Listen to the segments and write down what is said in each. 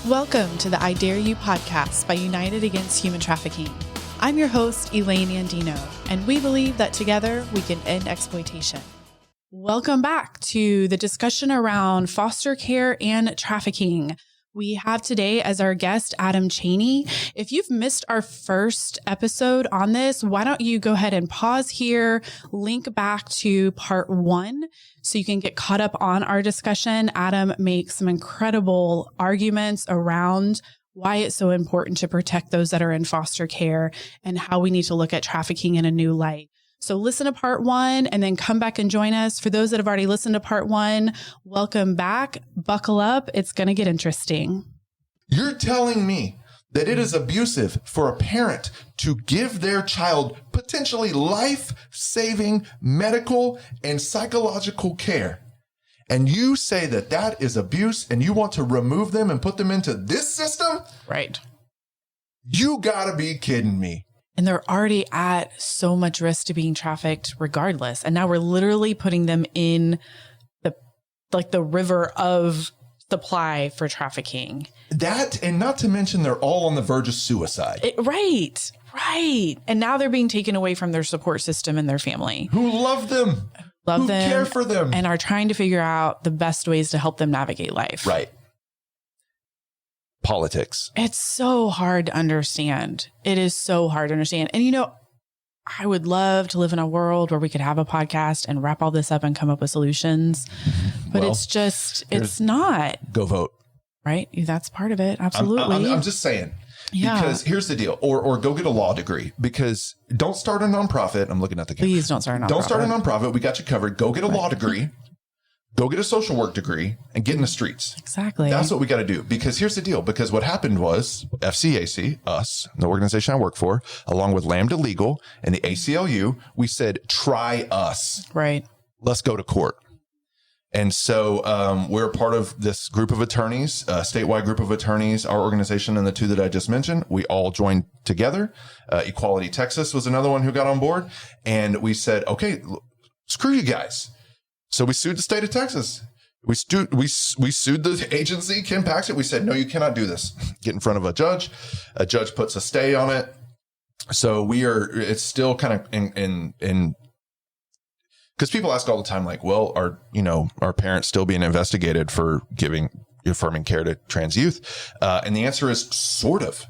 Welcome to the I Dare You podcast by United Against Human Trafficking. I'm your host, Elaine Andino, and we believe that together we can end exploitation. Welcome back to the discussion around foster care and trafficking. We have today as our guest, Adam Chaney. If you've missed our first episode on this, why don't you go ahead and pause here, link back to part 1 so you can get caught up on our discussion. Adam makes some incredible arguments around why it's so important to protect those that are in foster care and how we need to look at trafficking in a new light. So listen to part 1 and then come back and join us. For those that have already listened to part 1, welcome back. Buckle up. It's going to get interesting. You're telling me that it is abusive for a parent to give their child potentially life-saving medical and psychological care. And you say that that is abuse and you want to remove them and put them into this system? Right. You gotta be kidding me. And they're already at so much risk to being trafficked regardless. And now we're literally putting them in the river of supply for trafficking. That, and not to mention they're all on the verge of suicide. Right. And now they're being taken away from their support system and their family. Who love them. Who care for them. And are trying to figure out the best ways to help them navigate life. Right. Politics. It's so hard to understand. It is so hard to understand. And, I would love to live in a world where we could have a podcast and wrap all this up and come up with solutions. But it's not. Go vote. Right. That's part of it. Absolutely. I'm just saying. Yeah. Because here's the deal. Or go get a law degree. Because don't start a nonprofit. I'm looking at the camera. Please don't start a nonprofit. Don't start a nonprofit. We got you covered. Go get a law degree. Go get a social work degree and get in the streets. Exactly. That's what we got to do. Because here's the deal. Because what happened was FCAC, us, the organization I work for, along with Lambda Legal and the ACLU, we said, try us. Right. Let's go to court. And so we're a part of this group of attorneys, a statewide group of attorneys, our organization and the two that I just mentioned. We all joined together. Equality Texas was another one who got on board. And we said, okay, screw you guys. So we sued the state of Texas. We sued the agency, Kim Paxton. We said, no, you cannot do this. Get in front of a judge. A judge puts a stay on it. So it's still kind of in because people ask all the time, like, well, are parents still being investigated for affirming care to trans youth? And the answer is sort of.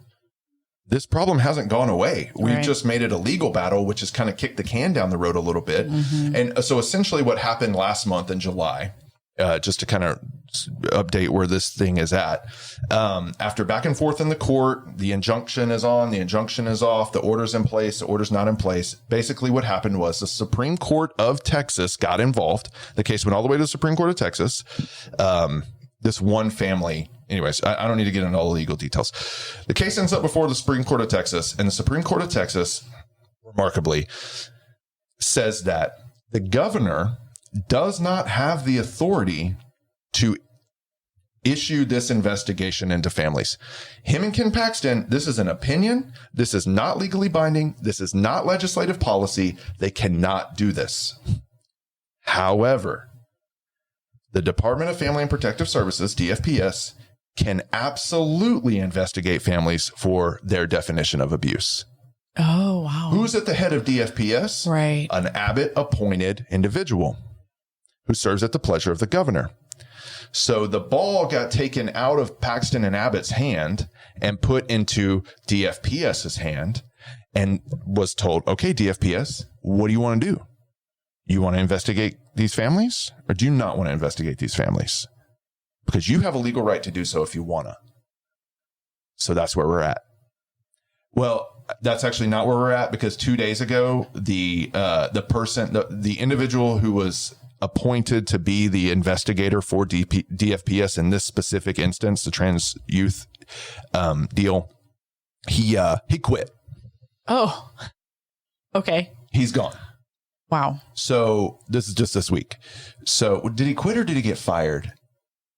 This problem hasn't gone away. We've just made it a legal battle, which has kind of kicked the can down the road a little bit. Mm-hmm. And so essentially what happened last month in July, just to kind of update where this thing is at, after back and forth in the court, the injunction is on, the injunction is off, the order's in place, the order's not in place. Basically what happened was the Supreme Court of Texas got involved. The case went all the way to the Supreme Court of Texas. This one family. Anyways, I don't need to get into all the legal details. The case ends up before the Supreme Court of Texas, and the Supreme Court of Texas, remarkably, says that the governor does not have the authority to issue this investigation into families. Him and Ken Paxton, this is an opinion. This is not legally binding. This is not legislative policy. They cannot do this. However, the Department of Family and Protective Services, DFPS, can absolutely investigate families for their definition of abuse. Oh, wow. Who's at the head of DFPS? Right. An Abbott-appointed individual who serves at the pleasure of the governor. So the ball got taken out of Paxton and Abbott's hand and put into DFPS's hand and was told, okay, DFPS, what do you want to do? You want to investigate these families or do you not want to investigate these families? Because you have a legal right to do so if you want to. So that's where we're at. Well, that's actually not where we're at because 2 days ago, the individual who was appointed to be the investigator for DFPS in this specific instance, the trans youth deal, he quit. Oh, okay. He's gone. Wow. So this is just this week. So did he quit or did he get fired?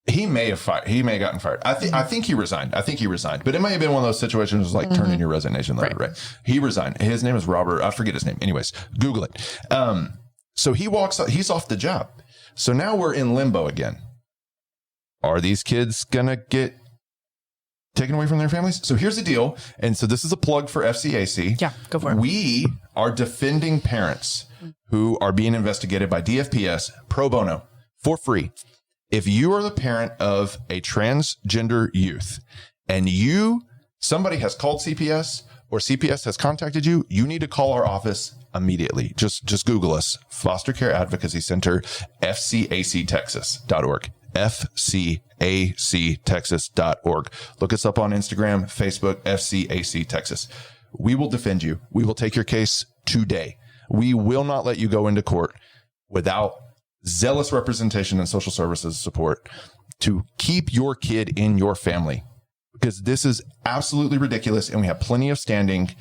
He may have gotten fired. I think he resigned. But it may have been one of those situations like turn in your resignation letter, right? He resigned. His name is Robert. I forget his name. Anyways, Google it. So he walks out. He's off the job. So now we're in limbo again. Are these kids going to get taken away from their families. So here's the deal. And so this is a plug for FCAC. Yeah, go for it. We are defending parents who are being investigated by DFPS pro bono for free. If you are the parent of a transgender youth and somebody has called CPS or CPS has contacted you, you need to call our office immediately. Just Google us, Foster Care Advocacy Center, fcactexas.org, fcactexas.org. Look us up on Instagram, Facebook, FCAC Texas. We will defend you. We will take your case today. We will not let you go into court without zealous representation and social services support to keep your kid in your family, because this is absolutely ridiculous. And we have plenty of standing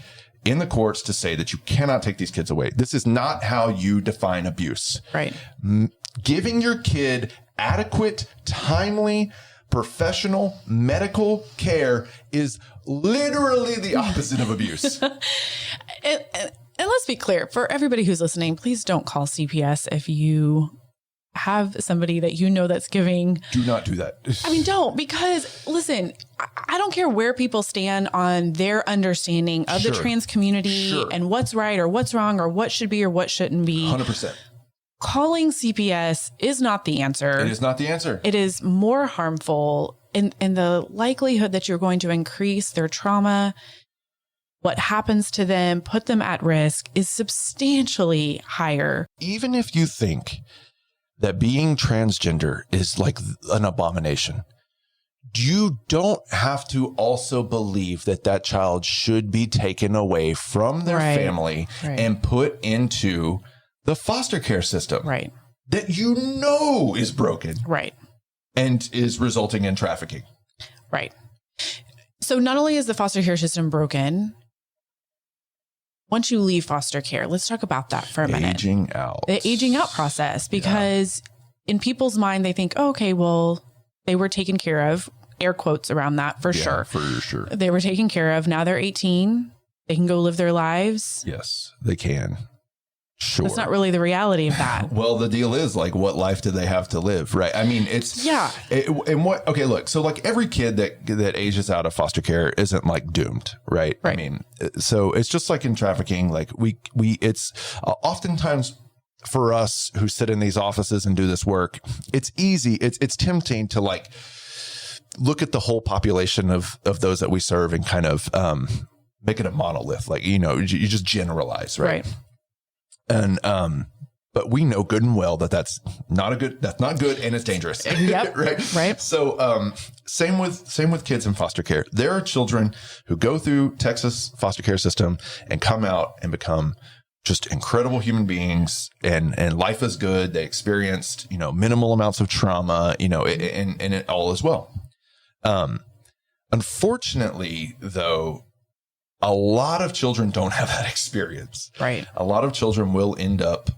in the courts to say that you cannot take these kids away. This is not how you define abuse. Right. Giving your kid adequate, timely, professional medical care is literally the opposite of abuse. And let's be clear, for everybody who's listening, please don't call CPS if you have somebody that you know that's giving. Do not do that. I mean, don't, because listen, I don't care where people stand on their understanding of the trans community and what's right or what's wrong or what should be or what shouldn't be. 100%. Calling CPS is not the answer. It is not the answer. It is more harmful, and the likelihood that you're going to increase their trauma, what happens to them, put them at risk, is substantially higher. Even if you think that being transgender is like an abomination, you don't have to also believe that that child should be taken away from their family and put into the foster care system that you know is broken and is resulting in trafficking. Right. So not only is the foster care system broken, once you leave foster care, let's talk about that for a minute. Aging out. The aging out process, because in people's mind, they think, oh, okay, well, they were taken care of, air quotes around that for sure. For sure. They were taken care of. Now they're 18. They can go live their lives. Yes, they can. Sure. That's not really the reality of that. Well, the deal is, like, what life do they have to live? Right. I mean, it's okay, look, so like every kid that ages out of foster care isn't like doomed. Right. I mean, so it's just like in trafficking, like it's oftentimes for us who sit in these offices and do this work, it's easy. It's tempting to like look at the whole population of those that we serve and kind of make it a monolith. Like, you just generalize. Right. And, but we know good and well that's not good and it's dangerous. Yep. Right. So, same with kids in foster care. There are children who go through Texas foster care system and come out and become just incredible human beings, and life is good. They experienced, minimal amounts of trauma, and it all is well. Unfortunately though, a lot of children don't have that experience. Right. A lot of children will end up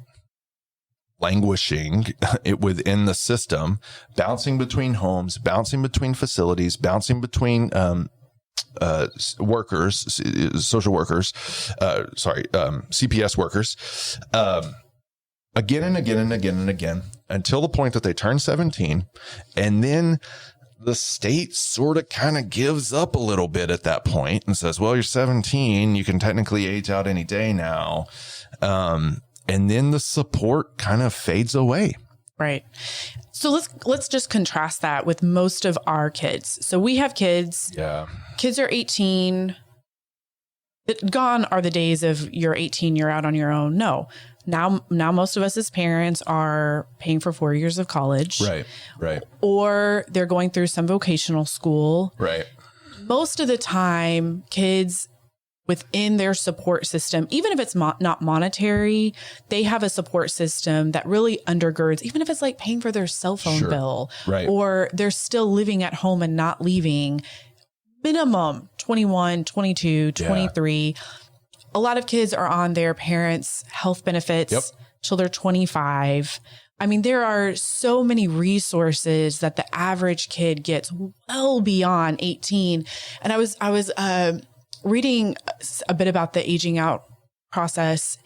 languishing within the system, bouncing between homes, bouncing between facilities, bouncing between workers, social workers, CPS workers, again and again and again and again, until the point that they turn 17, and then the state sort of kind of gives up a little bit at that point and says, well, you're 17. You can technically age out any day now. And then the support kind of fades away. Right. So let's just contrast that with most of our kids. So we have kids. Yeah. Kids are 18. Gone are the days of you're 18, you're out on your own. No. Now most of us as parents are paying for 4 years of college. Right. Or they're going through some vocational school. Right. Most of the time, kids within their support system, even if it's not monetary, they have a support system that really undergirds, even if it's like paying for their cell phone bill, or they're still living at home and not leaving, minimum 21, 22, 23. A lot of kids are on their parents' health benefits till they're 25. I mean, there are so many resources that the average kid gets well beyond 18. And I was reading a bit about the aging out process,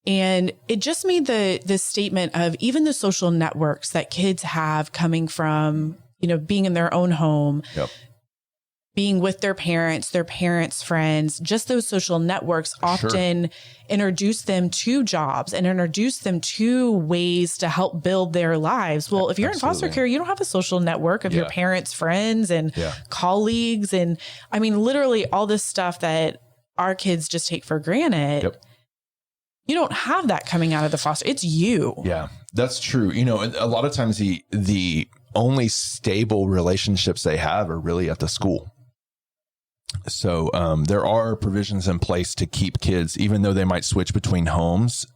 and it just made the statement of even the social networks that kids have coming from, being in their own home. being with their parents' friends, just those social networks often introduce them to jobs and introduce them to ways to help build their lives. Well, if you're in foster care, you don't have a social network of your parents' friends and colleagues. And I mean, literally all this stuff that our kids just take for granted. Yep. You don't have that coming out of the foster. It's you. Yeah, that's true. You know, a lot of times the only stable relationships they have are really at the school. So there are provisions in place to keep kids, even though they might switch between homes,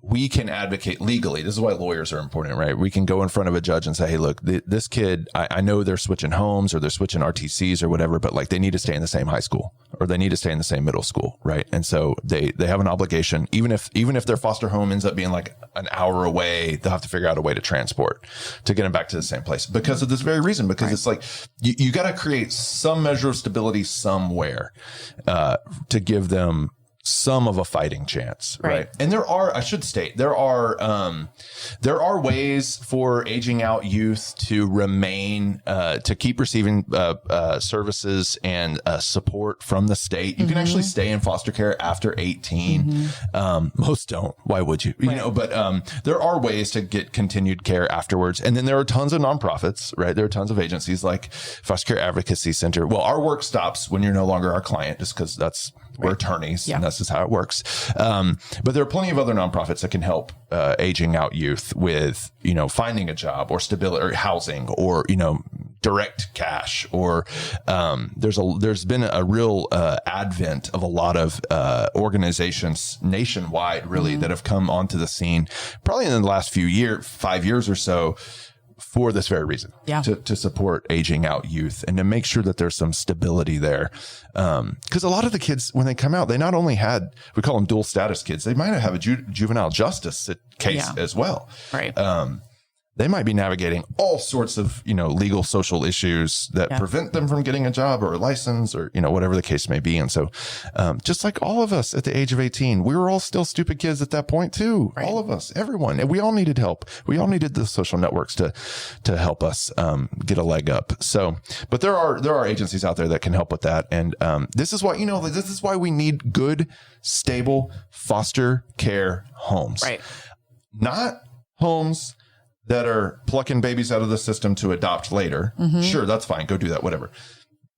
we can advocate legally. This is why lawyers are important, right? We can go in front of a judge and say, hey, look, this kid, I know they're switching homes or they're switching RTCs or whatever, but like they need to stay in the same high school or they need to stay in the same middle school, right? And so they have an obligation, even if their foster home ends up being like an hour away, they'll have to figure out a way to transport to get them back to the same place because of this very reason, because it's like you got to create some measure of stability somewhere to give them some of a fighting chance, right? And there are ways for aging out youth to remain, to keep receiving services and support from the state. You can actually stay in foster care after 18. Most don't. Why would you? You know, but there are ways to get continued care afterwards. And then there are tons of nonprofits, right? There are tons of agencies like Foster Care Advocacy Center. Well, our work stops when you're no longer our client, just because we're attorneys and that's just how it works. But there are plenty of other nonprofits that can help aging out youth with, you know, finding a job or stability or housing or, you know, direct cash or there's been a real advent of a lot of organizations nationwide really that have come onto the scene probably in the last 5 years or so for this very reason, to support aging out youth and to make sure that there's some stability there. Because a lot of the kids, when they come out, they not only we call them dual status kids, they might have a juvenile justice case as well. Right. They might be navigating all sorts of, you know, legal, social issues that prevent them from getting a job or a license or, you know, whatever the case may be. And so just like all of us at the age of 18, we were all still stupid kids at that point too. Right. All of us, everyone. And we all needed help. We all needed the social networks to help us get a leg up. So, but there are agencies out there that can help with that. And this is why, you know, this is why we need good, stable foster care homes. Right. Not homes that are plucking babies out of the system to adopt later. Sure, that's fine. Go do that, whatever.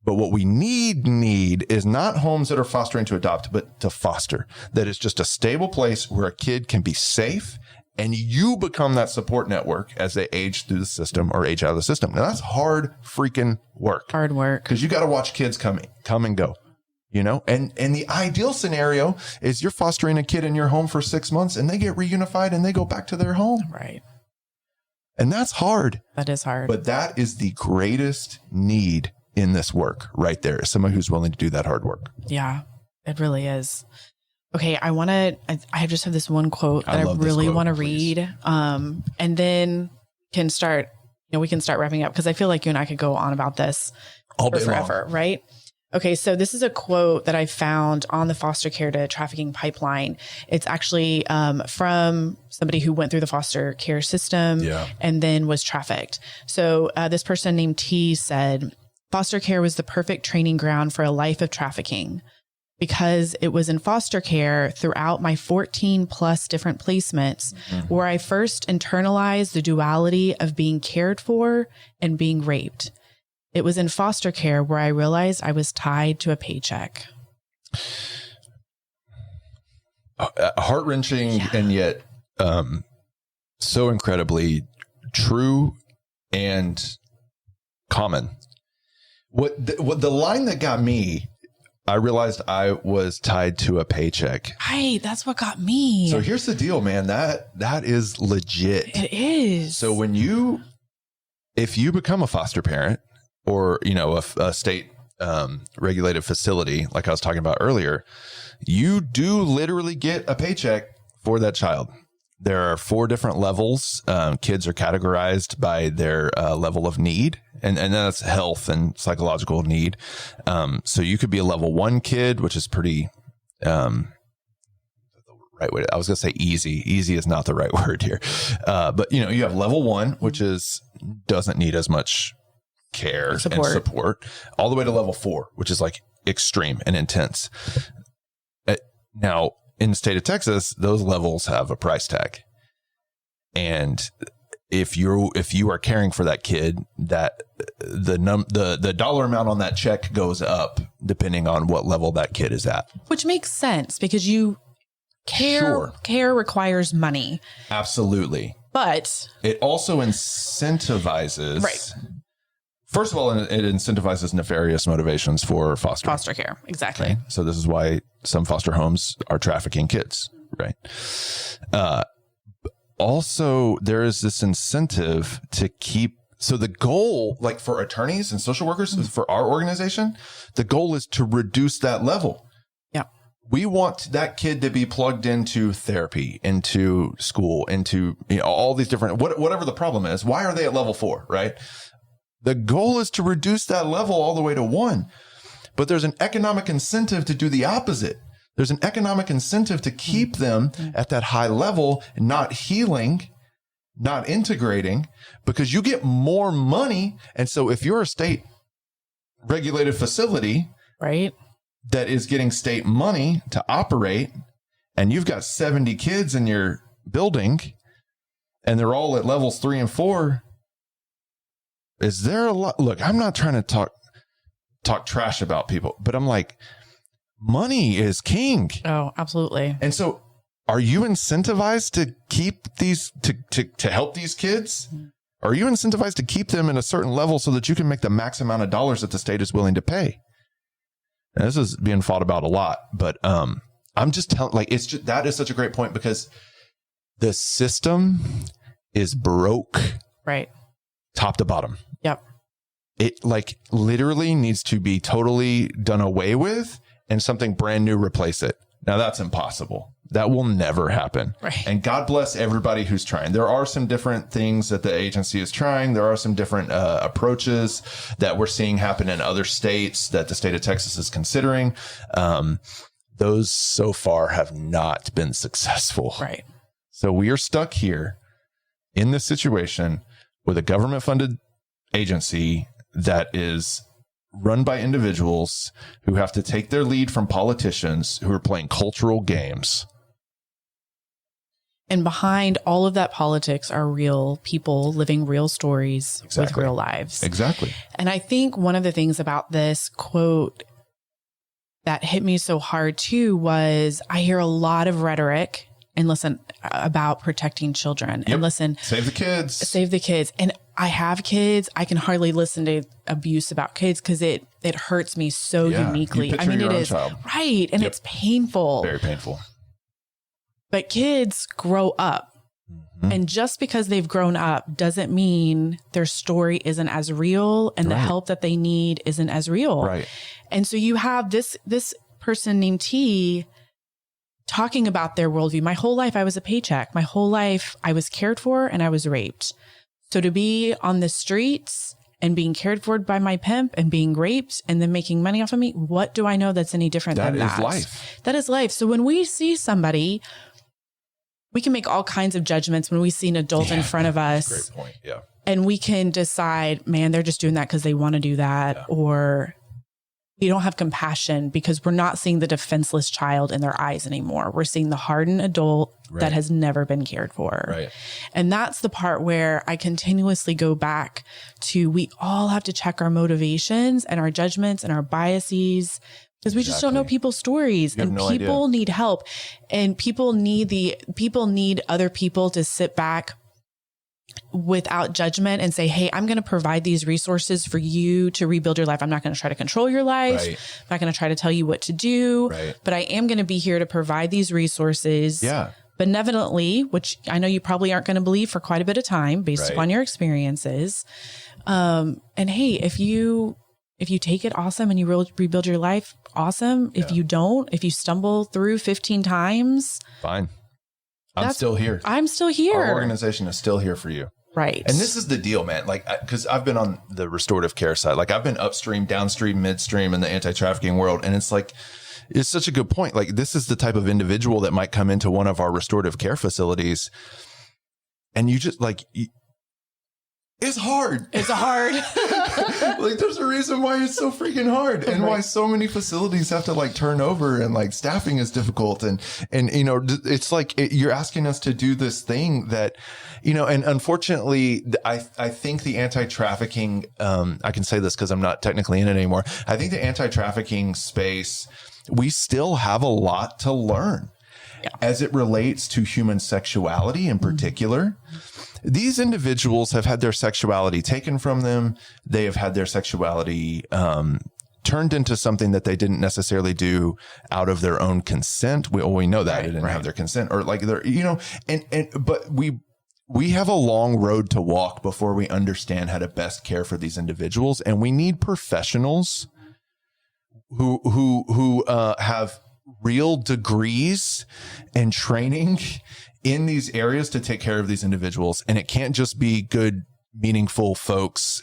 But what we need is not homes that are fostering to adopt, but to foster. That is just a stable place where a kid can be safe and you become that support network as they age through the system or age out of the system. Now that's hard freaking work. Hard work. Because you got to watch kids come and go. You know, and the ideal scenario is you're fostering a kid in your home for 6 months and they get reunified and they go back to their home. Right. And that's hard. That is hard. But that is the greatest need in this work right there. Someone who's willing to do that hard work. Yeah, it really is. Okay. I just have this one quote that I really want to read. And then we can start wrapping up because I feel like you and I could go on about this all day forever. Long. Right. Okay, so this is a quote that I found on the foster care to trafficking pipeline. It's actually from somebody who went through the foster care system and then was trafficked. So this person named T said, foster care was the perfect training ground for a life of trafficking. Because it was in foster care throughout my 14 plus different placements where I first internalized the duality of being cared for and being raped. It was in foster care where I realized I was tied to a paycheck. Heart-wrenching and yet so incredibly true and common. What the line that got me, I realized I was tied to a paycheck. Right, that's what got me. So here's the deal, man. That is legit. It is. So if you become a foster parent, or, you know, a state regulated facility, like I was talking about earlier, you do literally get a paycheck for that child. There are 4 different levels. Kids are categorized by their level of need, and that's health and psychological need. So you could be a level 1 kid, which is pretty right way. I was going to say easy. Easy is not the right word here. But, you know, you have level 1, which doesn't need as much care and support, all the way to level 4, which is like extreme and intense. Now, in the state of Texas, those levels have a price tag. And if you are caring for that kid, that the dollar amount on that check goes up depending on what level that kid is at. Which makes sense because care requires money. Absolutely. But it also incentivizes. Right. First of all, it incentivizes nefarious motivations for foster care. Exactly. Okay? So this is why some foster homes are trafficking kids, right? Also, there is this incentive to keep. So the goal, like for attorneys and social workers, for our organization, the goal is to reduce that level. Yeah. We want that kid to be plugged into therapy, into school, into all these different, whatever the problem is. Why are they at level 4, right? The goal is to reduce that level all the way to 1. But there's an economic incentive to do the opposite. There's an economic incentive to keep them at that high level, not healing, not integrating, because you get more money. And so if you're a state regulated facility, right, that is getting state money to operate, and you've got 70 kids in your building and they're all at levels 3 and 4, is there a lot? Look, I'm not trying to talk trash about people, but I'm like, money is king. Oh, absolutely. And so are you incentivized to keep these, to help these kids? Are you incentivized to keep them in a certain level so that you can make the max amount of dollars that the state is willing to pay? And this is being fought about a lot, but I'm just telling, like, it's just, that is such a great point because the system is broke. Right. Top to bottom. Yep. It like literally needs to be totally done away with and something brand new replace it. Now that's impossible. That will never happen. Right. And God bless everybody who's trying. There are some different things that the agency is trying. There are some different approaches that we're seeing happen in other states that the state of Texas is considering. Those so far have not been successful. Right. So we are stuck here in this situation with a government funded agency that is run by individuals who have to take their lead from politicians who are playing cultural games. And behind all of that politics are real people living real stories with real lives. Exactly. And I think one of the things about this quote that hit me so hard too was I hear a lot of rhetoric and listen about protecting children and listen. Save the kids. Save the kids. And I have kids. I can hardly listen to abuse about kids because it hurts me so uniquely. I mean, it is child. Right. And it's painful. Very painful. But kids grow up. Mm-hmm. And just because they've grown up doesn't mean their story isn't as real and the help that they need isn't as real. Right. And so you have this person named T talking about their worldview. My whole life I was a paycheck. My whole life I was cared for and I was raped. So to be on the streets and being cared for by my pimp and being raped and then making money off of me, what do I know that's any different than that? That is life. That is life. So when we see somebody, we can make all kinds of judgments when we see an adult in front of us. Great point. Yeah. And we can decide, man, they're just doing that because they want to do that. Or we don't have compassion because we're not seeing the defenseless child in their eyes anymore. We're seeing the hardened adult that has never been cared for. Right. And that's the part where I continuously go back to, we all have to check our motivations and our judgments and our biases because we just don't know people's stories and people need help and people need other people to sit back without judgment and say, hey, I'm going to provide these resources for you to rebuild your life. I'm not going to try to control your life. I'm not going to try to tell you what to do, but I am going to be here to provide these resources benevolently, which I know you probably aren't going to believe for quite a bit of time based upon your experiences. And hey, if you take it, awesome. And you rebuild your life, awesome. If you don't, if you stumble through 15 times, fine. I'm still here. I'm still here. Our organization is still here for you. Right. And this is the deal, man. Like, because I've been on the restorative care side. Like, I've been upstream, downstream, midstream in the anti-trafficking world. And it's like, it's such a good point. Like, this is the type of individual that might come into one of our restorative care facilities. And you just like, is hard. It's hard. Like there's a reason why it's so freaking hard and why so many facilities have to like turn over and like staffing is difficult. And, you know, it's like you're asking us to do this thing that, you know, and unfortunately, I think the anti-trafficking, I can say this because I'm not technically in it anymore. I think the anti-trafficking space, we still have a lot to learn as it relates to human sexuality in particular. These individuals have had their sexuality taken from them. They have had their sexuality turned into something that they didn't necessarily do out of their own consent. We know that they didn't have their consent, or like they're, you know, but we have a long road to walk before we understand how to best care for these individuals. And we need professionals who have real degrees and training in these areas to take care of these individuals. And it can't just be good, meaningful folks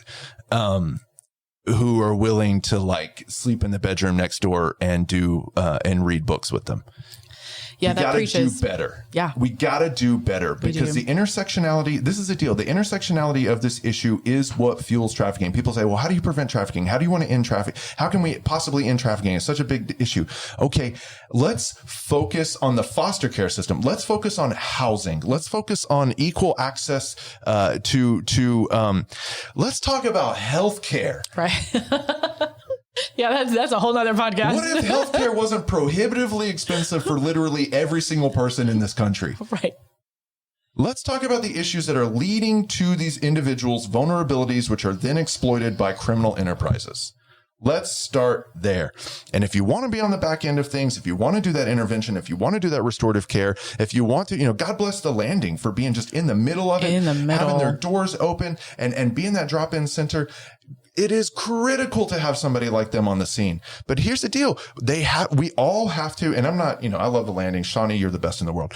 who are willing to like sleep in the bedroom next door and do and read books with them. Yeah, we gotta do better. Yeah. We got to do better because the intersectionality, this is the deal. The intersectionality of this issue is what fuels trafficking. People say, well, how do you prevent trafficking? How do you want to end trafficking? How can we possibly end trafficking? It's such a big issue. Okay, let's focus on the foster care system. Let's focus on housing. Let's focus on equal access to let's talk about healthcare. Right. Yeah, that's a whole nother podcast. What if healthcare wasn't prohibitively expensive for literally every single person in this country? Right. Let's talk about the issues that are leading to these individuals' vulnerabilities, which are then exploited by criminal enterprises. Let's start there. And if you want to be on the back end of things, if you want to do that intervention, if you want to do that restorative care, if you want to, you know, God bless the Landing for being just in the middle of it, having their doors open and being that drop-in center. It is critical to have somebody like them on the scene. But here's the deal. We all have to, and I'm not, you know, I love the Landing. Chaney, you're the best in the world.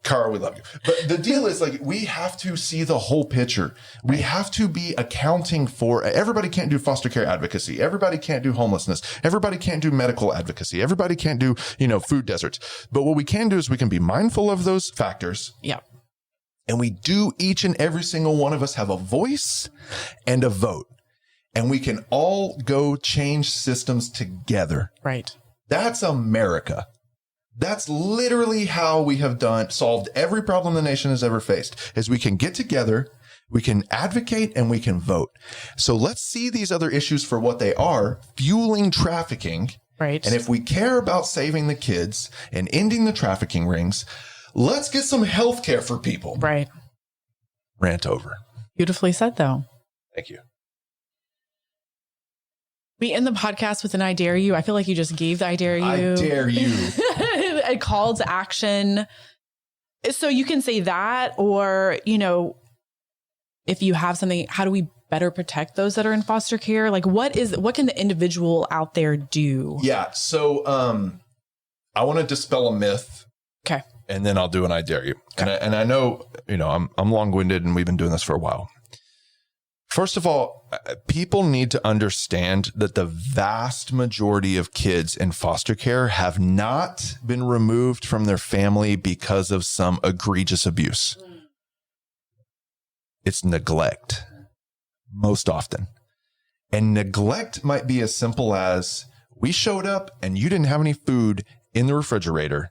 Carl, we love you. But the deal is like, we have to see the whole picture. We have to be accounting for, everybody can't do foster care advocacy. Everybody can't do homelessness. Everybody can't do medical advocacy. Everybody can't do, you know, food deserts. But what we can do is we can be mindful of those factors. Yeah. And we do, each and every single one of us have a voice and a vote. And we can all go change systems together. Right. That's America. That's literally how we have solved every problem the nation has ever faced, is we can get together, we can advocate, and we can vote. So let's see these other issues for what they are, fueling trafficking. Right. And if we care about saving the kids and ending the trafficking rings, let's get some health care for people. Right. Rant over. Beautifully said, though. Thank you. We end the podcast with an I dare you. I feel like you just gave the I dare you. I dare you. A call to action. So you can say that, or, you know, if you have something, how do we better protect those that are in foster care? Like what can the individual out there do? Yeah. So I want to dispel a myth. Okay. And then I'll do an I dare you. Okay. And I know, you know, I'm long-winded and we've been doing this for a while. First of all, people need to understand that the vast majority of kids in foster care have not been removed from their family because of some egregious abuse. It's neglect, most often. And neglect might be as simple as, we showed up and you didn't have any food in the refrigerator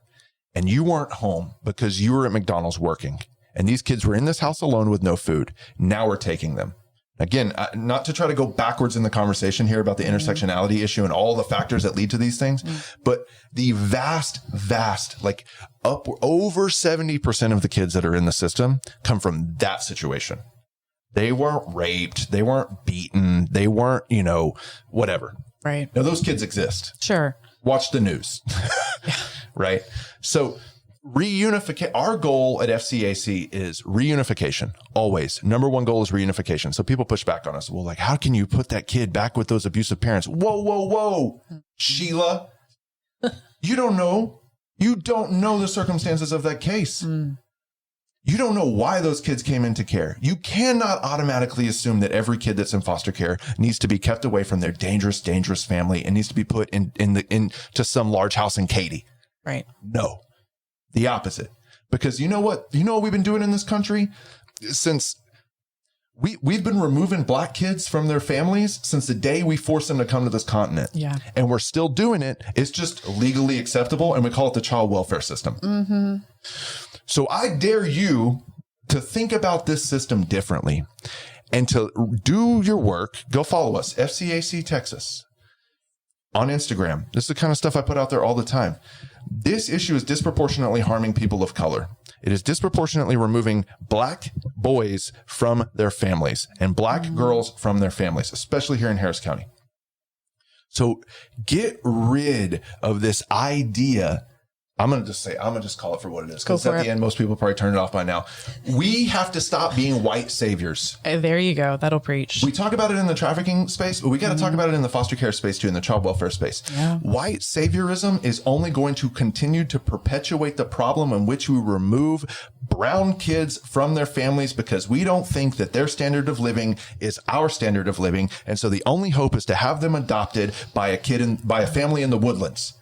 and you weren't home because you were at McDonald's working. And these kids were in this house alone with no food. Now we're taking them. Again, not to try to go backwards in the conversation here about the intersectionality issue and all the factors that lead to these things, but the vast, like over 70% of the kids that are in the system come from that situation. They weren't raped. They weren't beaten. They weren't, you know, whatever. Right. Now those kids exist. Sure. Watch the news. Right. So reunification. Our goal at FCAC is reunification. Always. Number one goal is reunification. So people push back on us. Well, like, how can you put that kid back with those abusive parents? Whoa. Sheila, you don't know. You don't know the circumstances of that case. You don't know why those kids came into care. You cannot automatically assume that every kid that's in foster care needs to be kept away from their dangerous family and needs to be put into some large house in Katy. Right. No. The opposite. Because you know what we've been doing in this country since We've been removing Black kids from their families since the day we forced them to come to this continent. Yeah. And we're still doing it. It's just legally acceptable. And we call it the child welfare system. Mm-hmm. So I dare you to think about this system differently and to do your work. Go follow us, FCAC Texas, on Instagram. This is the kind of stuff I put out there all the time. This issue is disproportionately harming people of color. It is disproportionately removing Black boys from their families and Black girls from their families, especially here in Harris County. So get rid of this idea. I'm going to just call it for what it is. Because at the end, most people probably turn it off by now. We have to stop being white saviors. There you go. That'll preach. We talk about it in the trafficking space, but we got to talk about it in the foster care space too, in the child welfare space. Yeah. White saviorism is only going to continue to perpetuate the problem in which we remove brown kids from their families because we don't think that their standard of living is our standard of living. And so the only hope is to have them adopted by a family in the woodlands.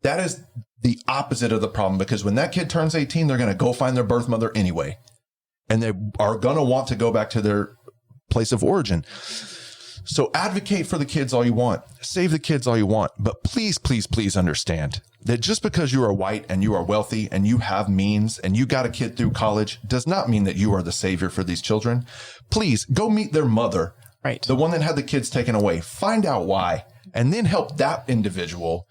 That is the opposite of the problem, because when that kid turns 18, they're going to go find their birth mother anyway. And they are going to want to go back to their place of origin. So advocate for the kids all you want. Save the kids all you want. But please, please, please understand that just because you are white and you are wealthy and you have means and you got a kid through college does not mean that you are the savior for these children. Please go meet their mother, right? The one that had the kids taken away. Find out why, and then help that individual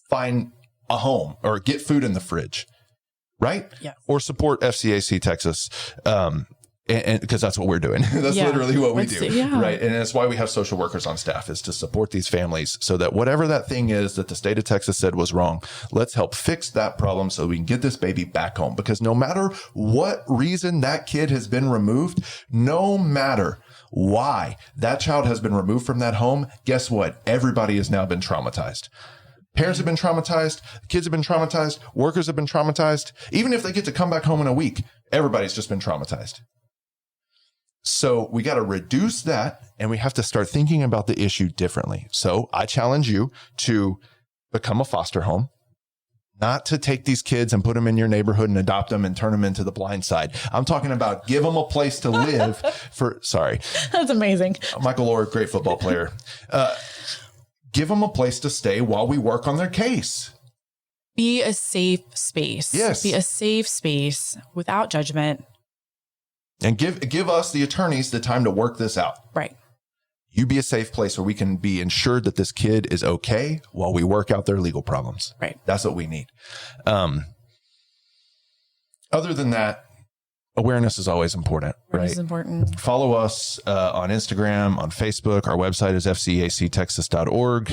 find a home or get food in the fridge, right? Yeah. Or support FCAC Texas, and because that's what we're doing. That's literally what we do, right? And that's why we have social workers on staff, is to support these families so that whatever that thing is that the state of Texas said was wrong, let's help fix that problem so we can get this baby back home. Because no matter what reason that kid has been removed, no matter why that child has been removed from that home, guess what? Everybody has now been traumatized. Parents have been traumatized. Kids have been traumatized. Workers have been traumatized. Even if they get to come back home in a week, everybody's just been traumatized. So we got to reduce that, and we have to start thinking about the issue differently. So I challenge you to become a foster home, not to take these kids and put them in your neighborhood and adopt them and turn them into the blind side. I'm talking about give them a place to live That's amazing. Michael Orr, great football player. Give them a place to stay while we work on their case. Be a safe space. Yes. Be a safe space without judgment. And give us, the attorneys, the time to work this out. Right. You be a safe place where we can be ensured that this kid is okay while we work out their legal problems. Right. That's what we need. Other than that, awareness is always important, right? It's important. Follow us on Instagram, on Facebook. Our website is fcactexas.org.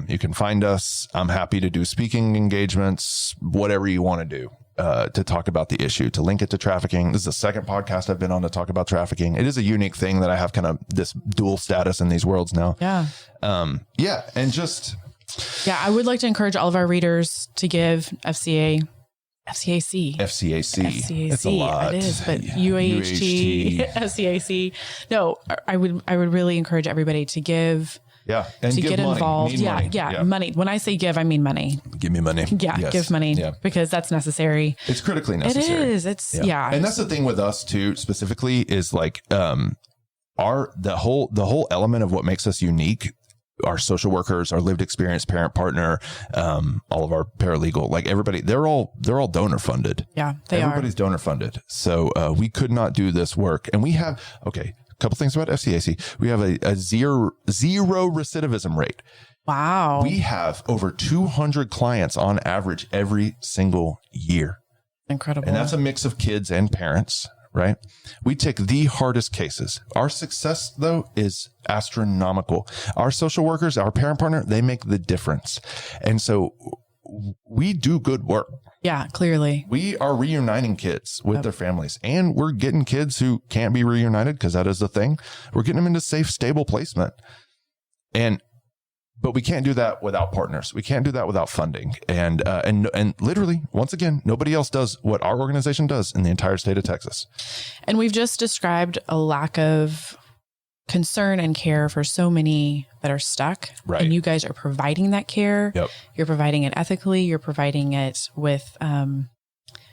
You can find us. I'm happy to do speaking engagements, whatever you want to do to talk about the issue, to link it to trafficking. This is the second podcast I've been on to talk about trafficking. It is a unique thing that I have kind of this dual status in these worlds now. Yeah. And just... Yeah, I would like to encourage all of our readers to give FCAC. It's a lot. It is, but UHT, FCAC. No, I would really encourage everybody to give. Yeah. And to give get money. involved. Yeah. Money. When I say give, I mean money. Give me money. Yeah. Yes. Give money because that's necessary. It's critically necessary. It is. It's And that's the thing with us too, specifically, is like, the whole element of what makes us unique, our social workers, our lived experience parent partner, all of our paralegal, like everybody, they're all donor funded. Yeah, everybody's donor funded. So we could not do this work. And we have, a couple things about FCAC. We have a zero recidivism rate. Wow. We have over 200 clients on average every single year. Incredible. And that's a mix of kids and parents, right? We take the hardest cases. Our success, though, is astronomical. Our social workers, our parent partner, they make the difference. And so we do good work. Yeah, clearly. We are reuniting kids with their families, and we're getting kids who can't be reunited, because that is the thing. We're getting them into safe, stable placement. But we can't do that without partners. We can't do that without funding. And literally, once again, nobody else does what our organization does in the entire state of Texas. And we've just described a lack of concern and care for so many that are stuck. Right. And you guys are providing that care. Yep. You're providing it ethically. You're providing it with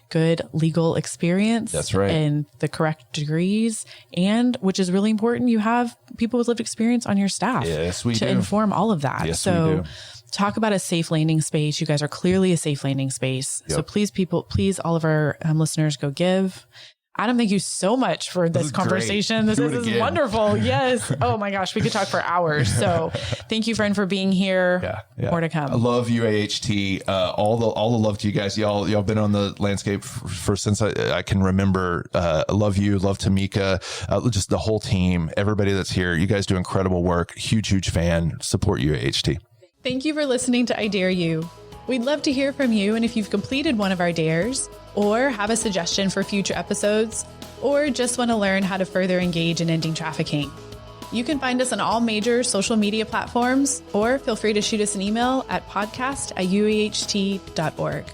good legal experience. That's right. And the correct degrees. And which is really important, you have people with lived experience on your staff. Yes, we do. To inform all of that. Yes, we do. Talk about a safe landing space. You guys are clearly a safe landing space. Yep. So please, all of our listeners, go give. Adam, thank you so much for this conversation. This is wonderful. Yes. Oh my gosh, we could talk for hours. So thank you, friend, for being here. Yeah. More to come. I love UAHT. All the love to you guys. Y'all been on the landscape for since I can remember. I love you. Love Tamika. Just the whole team. Everybody that's here. You guys do incredible work. Huge fan. Support UAHT. Thank you for listening to I Dare You. We'd love to hear from you, and if you've completed one of our dares, or have a suggestion for future episodes, or just want to learn how to further engage in ending trafficking. You can find us on all major social media platforms, or feel free to shoot us an email at podcast@uaht.org.